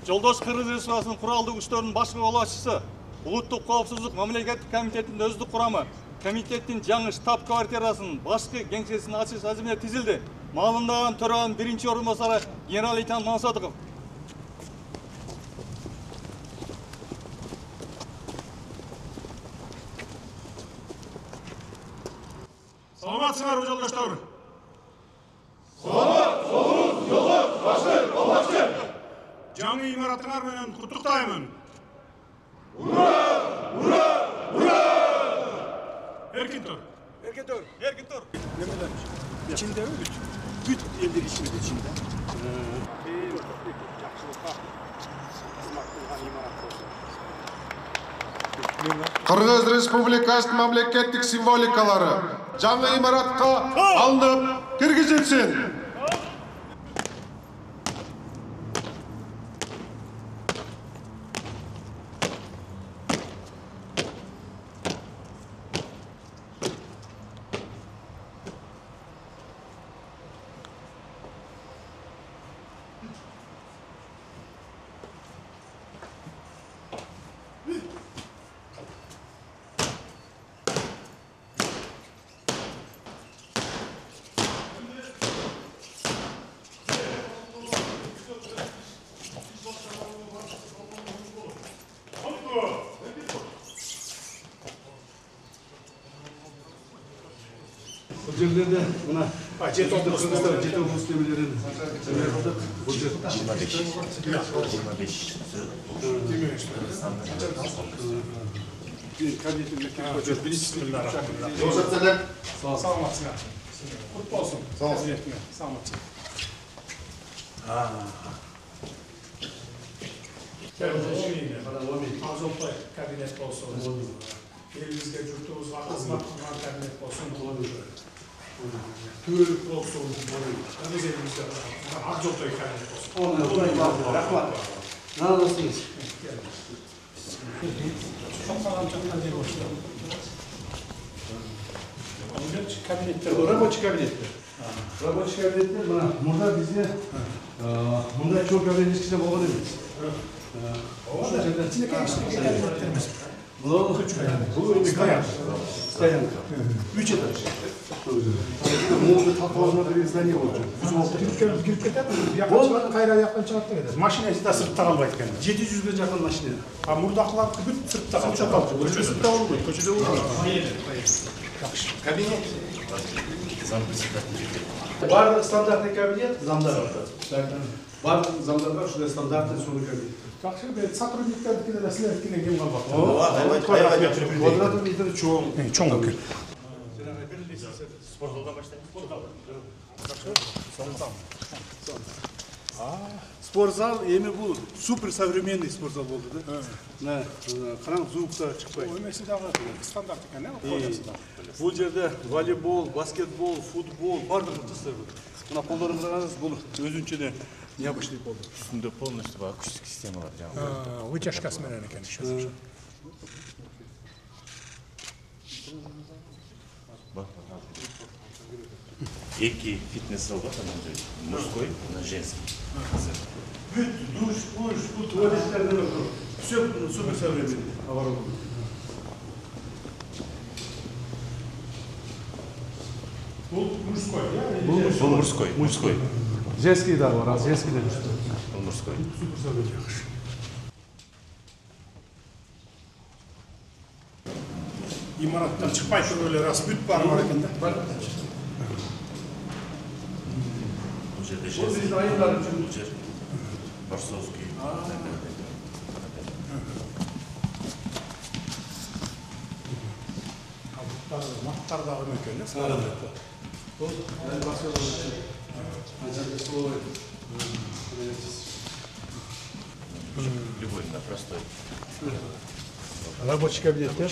Жолдош Кыргыз Республикасынын куралдуу күчтөрүнүн башкы колбасчысы, Улуттук коопсуздук мамлекеттик комитетинин өздүк курамы, комитеттин жаңы штаб-квартирасынын башкы кеңсесин ачыш азимине тизилди. Маалымдаган төраганын биринчи орун басары генерал-лейтенант Мансатыков. Саламатсыңарбы жолдоштор? Саламат, солуңуз, жолдош, башкы, колбасчы. Жаңы имаратыңар менен куттуктаймын. Ура! Ура! Ура! Эркин тур. Эркин тур, эркин тур. İçinde mi? Büt elleri içinde. Кыргыз Республикасынын мамлекеттик символикалары жаңы имаратка алынып киргизилсин. Bu yerlerde buna jet olmuş demelerini kıldık. Bu jet Bismillahirrahmanirrahim. Саламатсыңар. Кут болсун. Саламатсың. Азоплай кабинет болсун. Элибизге журтубузга кызмат кылган кабинет болсун. Түбөлүк болсун. Биз элибизге Азоплай кабинет болсун. Рахмат. Надолсыңыз. Рабочий кабинеттер. Рабочий кабинеттер мында бизде мындай чоң кабинет эч болгон эмес. Бұл стоянка. 3 этаж. Молды татуажына бір здание болды. Кирип кетет, бияка кайра жактан чыгат деген. Машинасы да сыртта калбайт экен. 700-ге жақын машина. А мурдакылар бүт сыртта калып. Көчөсүндө болбойт, көчөдө болбойт. Кабинет. Барлық стандартный кабинет замдарда. Барлық замдарда ушундай стандартный сонун кабинет. Жакшы, бул сотрудниктердикине да силердикине кем калбак. Квадрат метр чоң. Чоң экен. Спортзалдан баштайбыз. Спортзал эми бул супер современный спортзал болду да. Караң звукта чыкпайт. Эмеси дагы стандарт экен, формасы да. Бул жерде волейбол, баскетбол, футбол бардыгы жасалып жатат. Мына колдоруңузга караңыз, бул өзүнчө необычный болду. Üstünde полностью акустик системалар жаңы. Вытяжкасы менен экен иши. Эки фитнес-зал бар, мужской, на женский. Бүт, душ, бул туалеттерден өтүп. Все супер современный. Бул мужской, Был мужской. Мужской. Женский да бар, женский да жүр. Был мужской. Супер современный. имараттан чыкпай туруп эле рас бүт бар экен да. Бул жерде женский. Бул жер Борсовский. Маттар дагы экен да. Любой, на простой. Рабочий кабинеттер.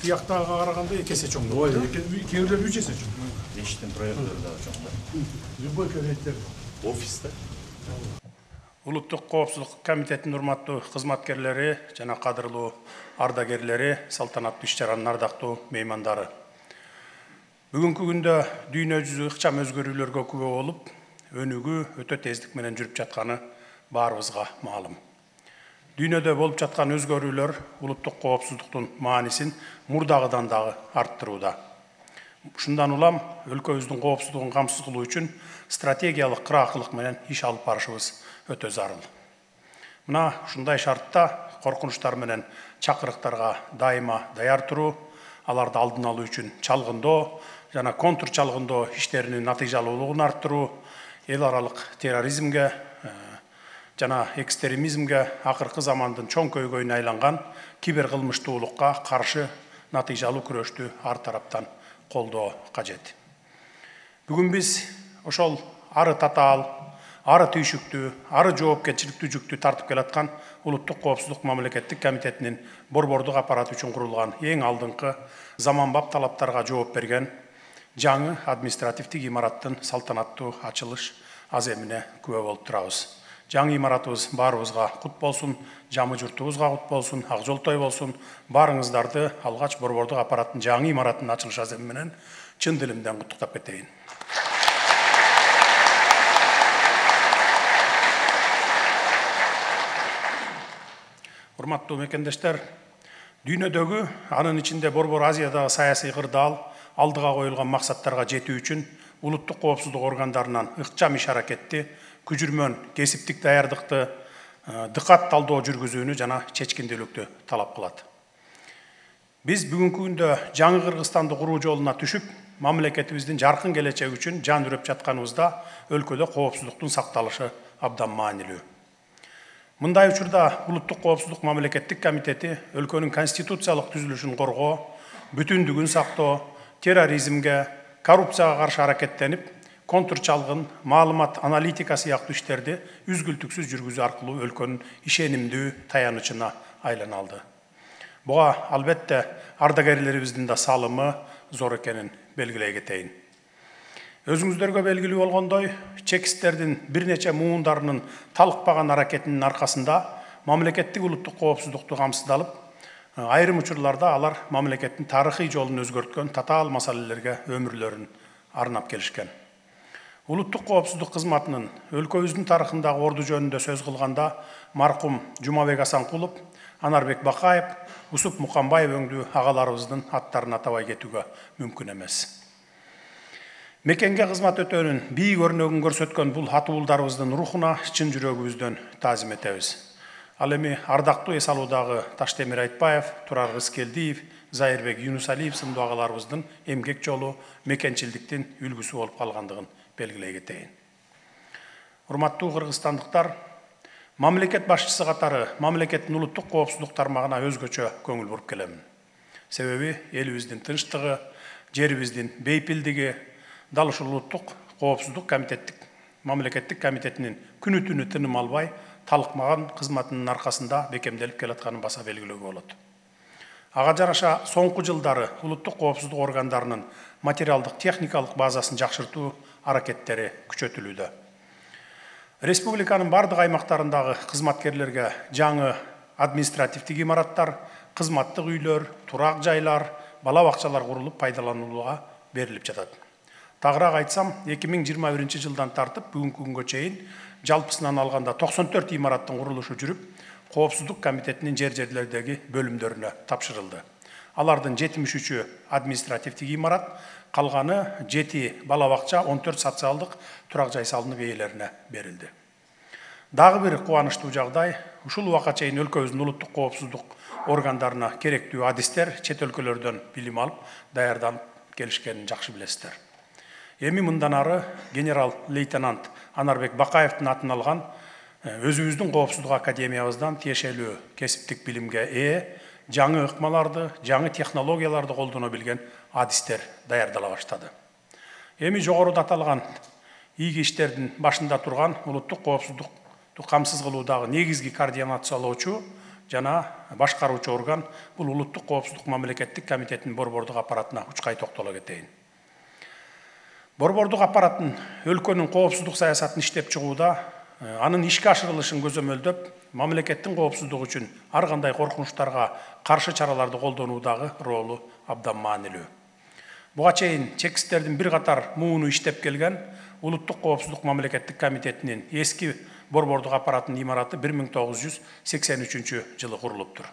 Тияктагы караганда эки эсе чоң. Ой, кейбирлер 3 эсе чоң. Бештин проекттері да чоң. Любой кабинеттер. Офис да? Улуттук коопсуздук комитетинин урматтуу кызматкерлери жана кадырлуу ардагерлери, салтанаттуу иш-чаранын ардактуу меймандары. Бүгүнкү күндө дүйнө жүзү ыкчам өзгөрүүлөргө күбө болуп, өнүгүү өтө тездик менен жүрүп жатканы баарыбызга маалым. Дүйнөдө болуп жаткан өзгөрүүлөр улуттук коопсуздуктун маанисин мурдагыдан дагы арттырууда. Ушундан улам өлкөбүздүн коопсуздугун камсыз кылуу үчүн стратегиялык кыраакчылык менен иш алып барышыбыз өтө зарыл. Мына ушундай шартта коркунучтар менен чакырыктарга дайыма даяр туруу, аларды алдын алуу үчүн чалгындоо жана контур чалгындоо иштеринин натыйжалуулугун арттыруу, эл аралык терроризмге жана экстремизмге акыркы замандын чоң көйгөйүнө айланган киберкылмыштуулукка каршы натыйжалуу күрөштү ар тараптан колдоо кажет. Бүгүн биз ошол ары татаал, ары түйшүктүү, ары жоопкерчиликтүү жүктү тартып келаткан Улуттук коопсуздук мамлекеттик комитетинин борбордук аппараты үчүн курулган эң алдыңкы заманбап талаптарга жооп берген жаңы административдик имараттын салтанаттуу ачылыш аземине күбө болуп турабыз. Жаңы имаратыбыз баарыбызга кут болсун, жамы журтубузга кут болсун, ак жолтой болсун. Баарыңыздарды алгач борбордук аппараттын жаңы имараттын ачылыш аземи менен чын дилимден куттуктап кетейин. Урматтуу мекендештер, дүйнөдөгү, анын ичинде Борбор Азиядагы саясий кырдаал алдыга коюлган максаттарга жетүү үчүн улуттук коопсуздук органдарынан ыкчам иш аракетти, күжүрмөн кесиптик даярдыкты, дыкат талдоо жүргүзүүнү жана чечкиндүүлүктү талап кылат. Биз бүгүнкү күндө жаңы Кыргызстанды куруу жолуна түшүп, мамлекетибиздин жаркын келечеги үчүн жан үрөп жатканыбызда өлкөдө коопсуздуктун сакталышы абдан маанилүү. Мындай учурда Улуттук коопсуздук мамлекеттик комитети өлкөнүн конституциялык түзүлүшүн коргоо, бүтүндүгүн сактоо, терроризмге, коррупцияга каршы аракеттенип, контур чалгын, маалымат аналитика сыяктуу иштерди үзгүлтүксүз жүргүзүү аркылуу өлкөнүн ишенимдүү таянычына айлана алды. Буга албетте ардагерлерибиздин да салымы зор экенин белгилей кетейин. Өзүңүздөргө белгилүү болгондой, чекисттердин бир нече муундарынын талыкпаган аракетинин аркасында мамлекеттик улуттук коопсуздукту камсыздалып, айрым учурларда алар мамлекеттин тарыхый жолун өзгөрткөн татаал маселелерге өмүрлөрүн арнап келишкен. Улуттук коопсуздук кызматынын өлкөбүздүн тарыхындагы орду жөнүндө сөз кылганда маркум Жумабек Асанкулов, Анарбек Бакаев, Усуп Мукамбаев өңдүү агаларыбыздын аттарын атабай кетүүгө мүмкүн эмес. Мекенге кызмат өтөөнүн бийик өрнөгүн көрсөткөн бул атуулдарыбыздын рухуна чын жүрөгүбүздөн таазим этебиз. Ал эми ардактуу эс алуудагы Таштемир Айтбаев, Турар Рыскелдиев, Зайырбек Юнусалиев сындуу агаларыбыздын эмгек жолу мекенчилдиктин үлгүсү болуп калгандыгын белгилей кетейин. Урматтуу кыргызстандыктар, мамлекет башчысы катары мамлекеттин улуттук коопсуздук тармагына өзгөчө көңүл буруп келемин. Себеби элибиздин тынчтыгы, жерибиздин бейпилдиги дал ушул улуттук коопсуздук мамлекеттик комитетинин күнү түнү тыным албай талыкмаган кызматынын аркасында бекемделип келатканын баса белгилөөгө болот. Ага жараша соңку жылдары улуттук коопсуздук органдарынын материалдык техникалык базасын жакшыртуу аракеттери күчөтүлүүдө. Республиканын бардык аймактарындагы кызматкерлерге жаңы административдик имараттар, кызматтык үйлөр, турак жайлар, бала бакчалар курулуп пайдаланууга берилип жатат. Тагыраак айтсам, 2021 жылдан тартып бүгүнкү күнгө чейин жалпысынан алганда 94 имараттын курулушу жүрүп, коопсуздук комитетинин жерлердеги бөлүмдөрүнө тапшырылды. Алардын 73-ü административдик имарат, калганы 7 бала бакча, 14 социалдык турак жай салынып ээлерине берилди. Дагы бир кубанычтуу жагдай, ушул убакка чейин өлкөбүздүн улуттук коопсуздук органдарына керектүү адистер чет өлкөлөрдөн билим алып, даярданып келишкенин жакшы билесиздер. Эми мындан ары генерал-лейтенант Анарбек Бакаевдин атын алган өзүбүздүн коопсуздук академиябыздан тиешелүү кесиптик билимге жаңы ыкмаларды, жаңы технологияларды колдоно билген адистер даярдала баштады. Эми жогоруда аталган ийги иштердин башында турган улуттук коопсуздукту камсыз кылуудагы негизги координациялоочу жана башкаруучу орган бул улуттук коопсуздук мамлекеттик комитетинин борбордук аппаратына учкай токтоло кетейин. Борбордук аппараттын өлкөнүн коопсуздук саясатын иштеп чыгууда анын ишке ашырылышын көзөмөлдөп, мамлекеттин коопсуздугу үчүн ар кандай коркунучтарга каршы чараларды колдонуудагы ролу абдан маанилүү. Буга чейин чекистердин бир катар мууну иштеп келген Улуттук коопсуздук мамлекеттик комитетинин эски борбордук аппаратынын имараты 1983 жылы курулуптур.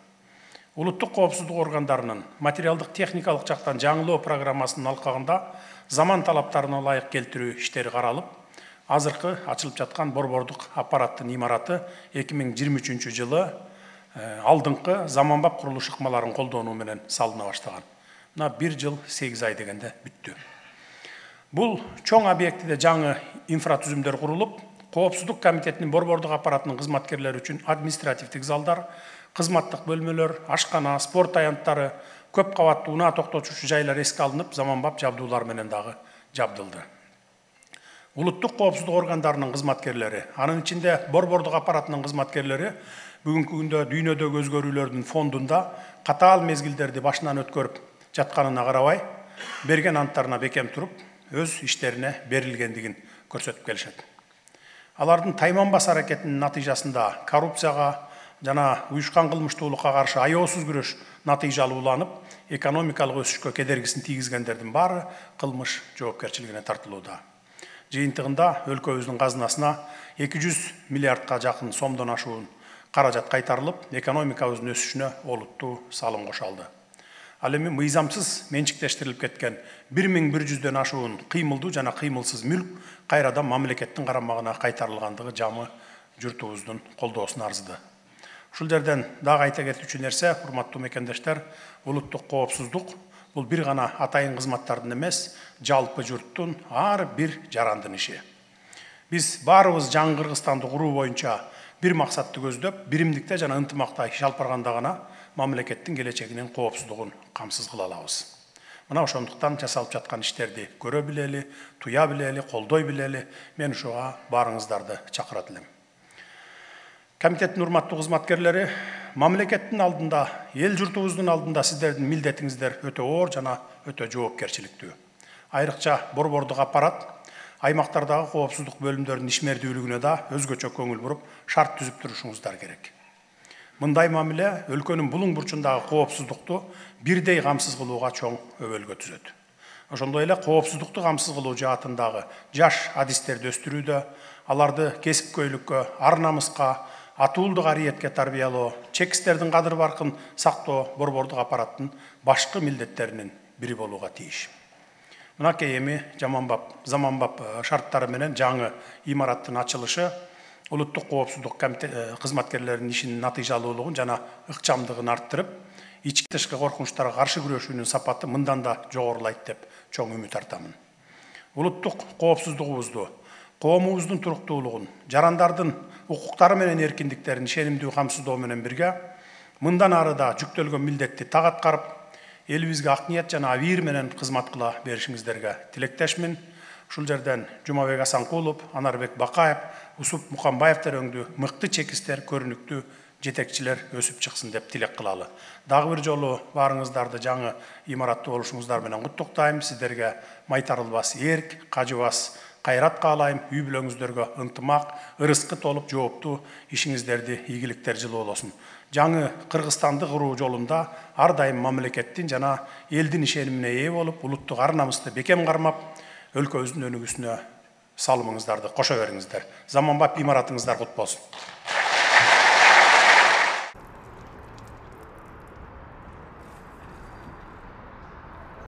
Улуттук коопсуздук органдарынын материалдык техникалык жактан жаңылоо программасынын алкагында заман талаптарына ылайык келтирүү иштери каралып, азыркы ачылып жаткан борбордук аппараттын имараты 2023 жылы алдыңкы заманбап курулуш ыкмаларын колдонуу менен салына баштаган. Мына 1 жыл 8 ай дегенде бүттү. Бул чоң объектиде жаңы инфратүзүмдөр курулуп, коопсуздук комитетинин борбордук аппаратынын кызматкерлери үчүн административдик залдар, кызматтык бөлмөлөр, ашкана, спорт аянттары, көп кабаттуу унаа токтотуучу жайлар эске алынып, заманбап жабдуулар менен дагы жабдылды. Улуттук коопсуздук органдарынын кызматкерлери, анын ичинде борбордук аппаратынын кызматкерлери бүгүнкү күндө дүйнөдөгү өзгөрүүлөрдүн фондунда катаал мезгилдерди башынан өткөрүп жатканына карабай, берген анттарына бекем туруп, өз иштерине берилгендигин көрсөтүп келишет. Алардын тайманбас аракетинин натыйжасында коррупцияга жана уюшкан кылмыштуулукка каршы аеосуз күрөш натыйжалууланып, экономикалык өсүшкө кедергисин тийгизгендердин баары кылмыш жоопкерчилигине тартылууда. Жыйынтыгында өлкөбүздүн казынасына 200 миллиардка жакын сомдон ашуун каражат кайтарылып, экономикабыздын өсүшүнө олуттуу салым кошалды. Ал эми мыйзамсыз менчиктештирилип кеткен 1100дөн ашуун кыймылдуу жана кыймылсыз мүлк кайрадан мамлекеттин карамагына кайтарылгандыгы жамы журтубуздун колдоосуна арзыды. Ушул жерден дагы айта кетүүчү нерсе, урматтуу мекендештер, улуттук коопсуздук бул бир гана атайын кызматтардын эмес, жалпы журттун ар бир жарандын иши. Биз баарыбыз жаңы Кыргызстанды куруу боюнча бир максатты көздөп, биримдикте жана ынтымакта иш алып барганда гана мамлекеттин келечегинин коопсуздугун камсыз кыла алабыз. Мына ошондуктан жасалып жаткан иштерди көрө билели, туя билели, колдой билели, мен ушуга баарыңыздарды чакырат элем. Комитеттин урматтуу кызматкерлери, мамлекеттин алдында, эл журтубуздун алдында сиздердин милдетиңиздер өтө оор жана өтө жоопкерчиликтүү. Айрыкча борбордук аппарат аймактардагы коопсуздук бөлүмдөрүнүн ишмердүүлүгүнө да өзгөчө көңүл буруп, шарт түзүп турушуңуздар керек. Мындай мамиле өлкөнүн булуң бурчундагы коопсуздукту бирдей камсыз кылууга чоң өбөлгө түзөт. Ошондой эле коопсуздукту камсыз кылуу жаатындагы жаш адистерди өстүрүүдө, аларды кесипкөйлүккө, ар намыска, атуулдук ариетке тарбиялоо, чекистердин кадыр баркын сактоо борбордук аппараттын башкы милдеттеринин бири болууга тийиш. Мынакей эми заманбап шарттары менен жаңы имараттын ачылышы улуттук коопсуздук кызматкерлеринин ишинин натыйжалуулугун жана ыкчамдыгын арттырып, ички тышкы коркунучтарга каршы күрөшүүнүн сапаты мындан да жогорулайт деп чоң үмүт артамын. Улуттук коопсуздугубузду, коомубуздун туруктуулугун, жарандардын укуктары менен эркиндиктерин ишенимдүү камсыздоо менен бирге, мындан ары да жүктөлгөн милдетти так аткарып, элибизге ак ниет жана абийир менен кызмат кыла беришиңиздерге тилектешмин. Ушул жерден Жумабек Асанкулов, Анарбек Бакаев, Усуп Муканбаевтер өңдүү мыкты чекистер, көрүнүктүү жетекчилер өсүп чыксын деп тилек кылалы. Дагы бир жолу баарыңыздарды жаңы имаратты болушуңуздар менен куттуктайм. Сиздерге майтарылбас эрк, кажыбас кайрат каалайм. Үй бүлөңүздөргө ынтымак, ырыскы толуп жооптуу ишиңиздерди ийгиликтер жылуу болосун. Жаңы Кыргызстанды куруу жолунда ар дайым мамлекеттин жана элдин ишенимине ээ болуп, улуттук ар намысты бекем кармап, өлкөбүздүн өнүгүүсүнө салымыңыздарды кошо бериңиздер. Заманбап имаратыңыздар кут болсун.